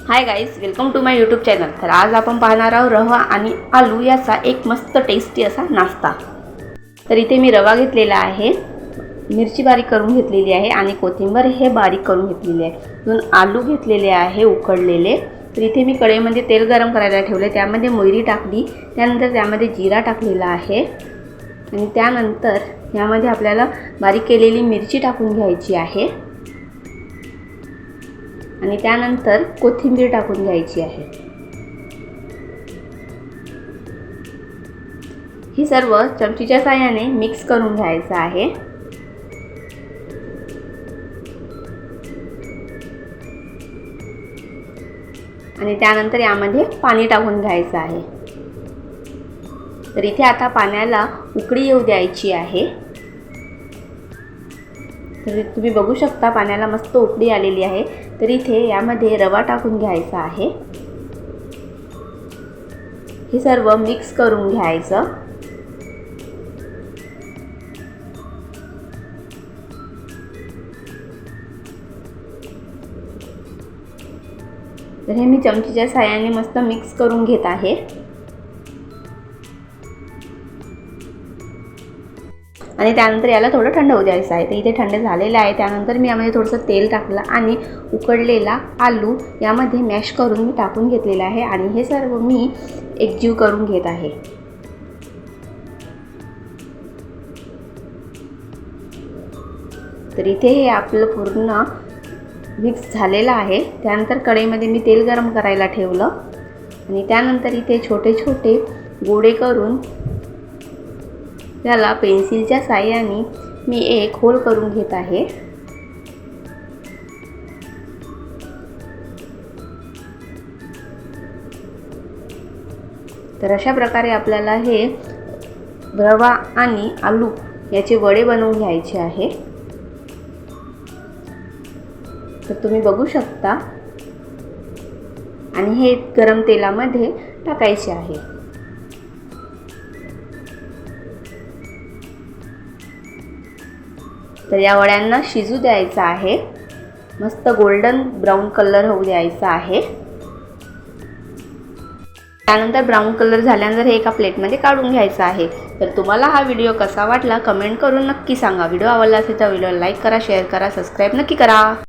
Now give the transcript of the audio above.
High guys, welcome to my YouTube channel. तर आज आपण पाहणार आहोत रवा आणि आलू याचा एक मस्त टेस्टी असा नाश्ता। तर इथे मी रवा घेतलेला आहे, मिरची बारीक करून घेतलेली आहे आणि कोथिंबीर हे बारीक करून घेतलेली आहे। 2 आलू घेतलेले आहे उकडलेले। तर इथे मी कढईमध्ये तेल गरम करायला ठेवले, त्यामध्ये मोहरी टाकली, त्यानंतर त्यामध्ये जिरा टाकलेला आहे आणि त्यानंतर यामध्ये आपल्याला बारीक केलेली मिरची टाकून घ्यायची आहे आणि त्यानंतर कोथिंबीर टाकून घ्यायची आहे। ही सर्व चमचीच्या साहाय्याने मिक्स करून घ्यायचं आहे आणि त्यानंतर यामध्ये पाणी टाकून घ्यायचं आहे। तर इथे आता पाण्याला उकळी येऊ द्यायची आहे। तर तुम्ही बघू शकता पाण्याला मस्त उकळी आलेली आहे। तर इथे यामध्ये रवा टाकून घ्यायचा आहे, हे सर्व मिक्स करून घ्यायचं। तर हे मी चमचीच्या साहाय्याने मस्त मिक्स करून घेत आहे आणि त्यानंतर याला थोडं थंड होऊ द्यायचं आहे। तर इथे थंड झालेलं आहे। त्यानंतर मी यामध्ये थोडंसं तेल टाकलं आणि उकडलेला आलू यामध्ये मॅश करून मी टाकून घेतलेला आहे आणि हे सर्व मी एकजीव करून घेत आहे। तर इथे हे आपलं पूर्ण मिक्स झालेलं आहे। त्यानंतर कढईमध्ये मी तेल गरम करायला ठेवलं आणि त्यानंतर इथे छोटे छोटे गोळे करून त्याला पेन्सिलच्या साहाय्याने मी एक होल करून घेत आहे। तर अशा प्रकारे आपल्याला हे रवा आणि आलू याचे वडे बनवून घ्यायचे आहे। तर तुम्ही बघू शकता आणि हे गरम तेलामध्ये टाकायचे आहे। तर या वड्यांना शिजू द्यायचा आहे, मस्त गोल्डन ब्राऊन कलर होऊ द्यायचा आहे। त्यानंतर ब्राऊन कलर झाल्यानंतर हे एका प्लेटमध्ये काढून घ्यायचं आहे। तर तुम्हाला हा व्हिडिओ कसा वाटला कमेंट करून नक्की सांगा। व्हिडिओ आवडला असेल तर व्हिडिओला लाईक करा, शेअर करा, सबस्क्राईब नक्की करा।